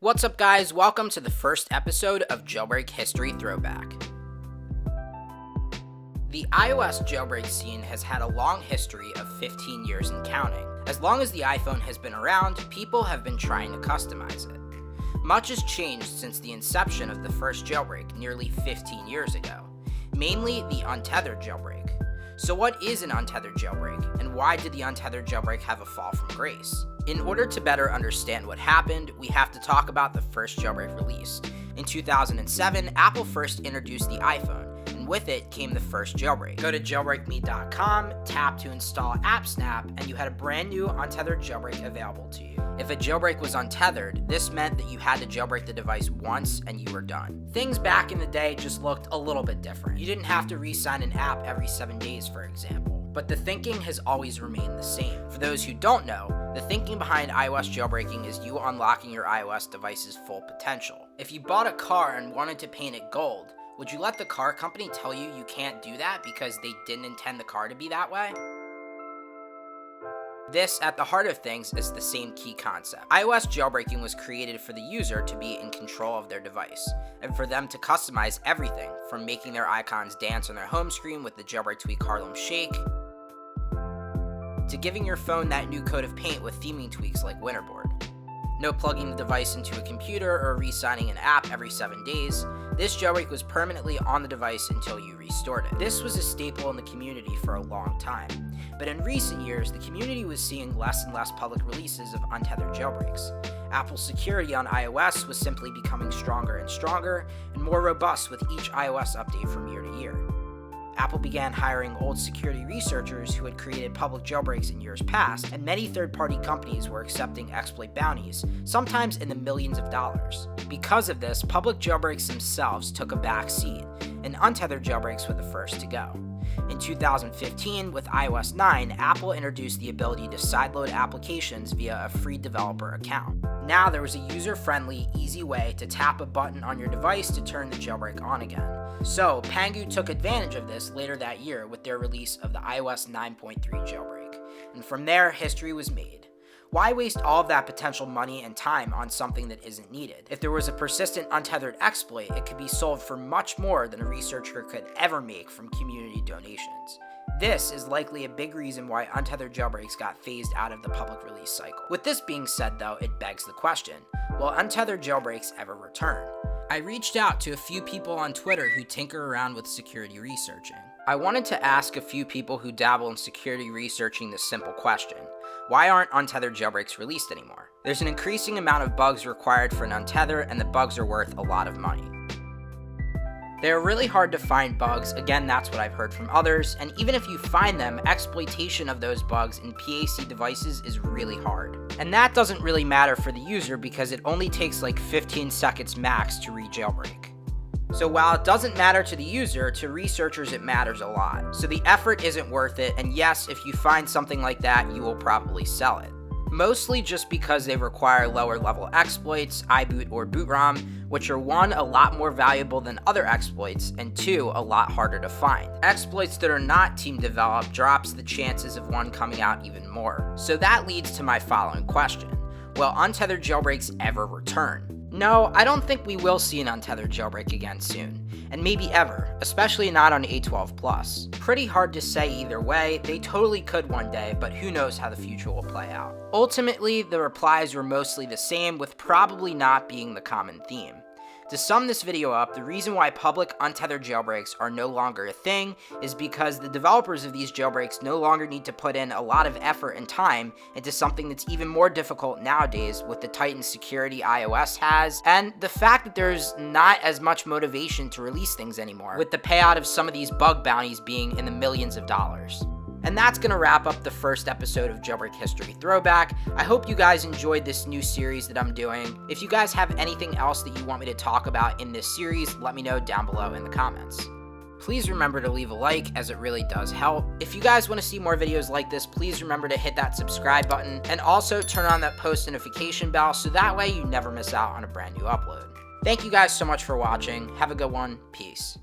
What's up guys, welcome to the first episode of Jailbreak History Throwback. The iOS jailbreak scene has had a long history of 15 years and counting. As long as the iPhone has been around, people have been trying to customize it. Much has changed since the inception of the first jailbreak nearly 15 years ago, mainly the Untethered Jailbreak. So what is an untethered jailbreak, and why did the untethered jailbreak have a fall from grace? In order to better understand what happened, we have to talk about the first jailbreak release. In 2007, Apple first introduced the iPhone, and with it came the first jailbreak. Go to jailbreakme.com, tap to install AppSnap, and you had a brand new untethered jailbreak available to you. If a jailbreak was untethered, this meant that you had to jailbreak the device once and you were done. Things back in the day just looked a little bit different. You didn't have to re-sign an app every 7 days, for example. But the thinking has always remained the same. For those who don't know, the thinking behind iOS jailbreaking is you unlocking your iOS device's full potential. If you bought a car and wanted to paint it gold, would you let the car company tell you you can't do that because they didn't intend the car to be that way? This, at the heart of things, is the same key concept. iOS jailbreaking was created for the user to be in control of their device, and for them to customize everything, from making their icons dance on their home screen with the Jailbreak Tweak Harlem Shake, to giving your phone that new coat of paint with theming tweaks like Winterboard. No plugging the device into a computer or re-signing an app every 7 days. This jailbreak was permanently on the device until you restored it. This was a staple in the community for a long time, but in recent years, the community was seeing less and less public releases of untethered jailbreaks. Apple's security on iOS was simply becoming stronger and stronger, and more robust with each iOS update from year to year. Apple began hiring old security researchers who had created public jailbreaks in years past, and many third-party companies were accepting exploit bounties, sometimes in the millions of dollars. Because of this, public jailbreaks themselves took a back seat, and untethered jailbreaks were the first to go. In 2015, with iOS 9, Apple introduced the ability to sideload applications via a free developer account. Now there was a user-friendly, easy way to tap a button on your device to turn the jailbreak on again. So, Pangu took advantage of this later that year with their release of the iOS 9.3 jailbreak. And from there, history was made. Why waste all of that potential money and time on something that isn't needed? If there was a persistent untethered exploit, it could be sold for much more than a researcher could ever make from community donations. This is likely a big reason why untethered jailbreaks got phased out of the public release cycle. With this being said though, it begs the question, will untethered jailbreaks ever return? I reached out to a few people on Twitter who tinker around with security researching. I wanted to ask a few people who dabble in security researching this simple question. Why aren't untethered jailbreaks released anymore? There's an increasing amount of bugs required for an untether, and the bugs are worth a lot of money. They're really hard to find bugs, again that's what I've heard from others, and even if you find them, exploitation of those bugs in PAC devices is really hard. And that doesn't really matter for the user because it only takes like 15 seconds max to re-jailbreak. So while it doesn't matter to the user, to researchers it matters a lot. So the effort isn't worth it, and yes, if you find something like that, you will probably sell it. Mostly just because they require lower level exploits, iBoot or BootROM, which are 1, a lot more valuable than other exploits, and 2, a lot harder to find. Exploits that are not team developed drops the chances of one coming out even more. So that leads to my following question. Will untethered jailbreaks ever return? No, I don't think we will see an untethered jailbreak again soon, and maybe ever, especially not on A12+. Pretty hard to say either way, they totally could one day, but who knows how the future will play out. Ultimately, the replies were mostly the same, with probably not being the common theme. To sum this video up, the reason why public untethered jailbreaks are no longer a thing is because the developers of these jailbreaks no longer need to put in a lot of effort and time into something that's even more difficult nowadays with the tightened security iOS has, and the fact that there's not as much motivation to release things anymore, with the payout of some of these bug bounties being in the millions of dollars. And that's going to wrap up the first episode of Jailbreak History Throwback. I hope you guys enjoyed this new series that I'm doing. If you guys have anything else that you want me to talk about in this series, let me know down below in the comments. Please remember to leave a like, as it really does help. If you guys want to see more videos like this, please remember to hit that subscribe button, and also turn on that post notification bell so that way you never miss out on a brand new upload. Thank you guys so much for watching. Have a good one. Peace.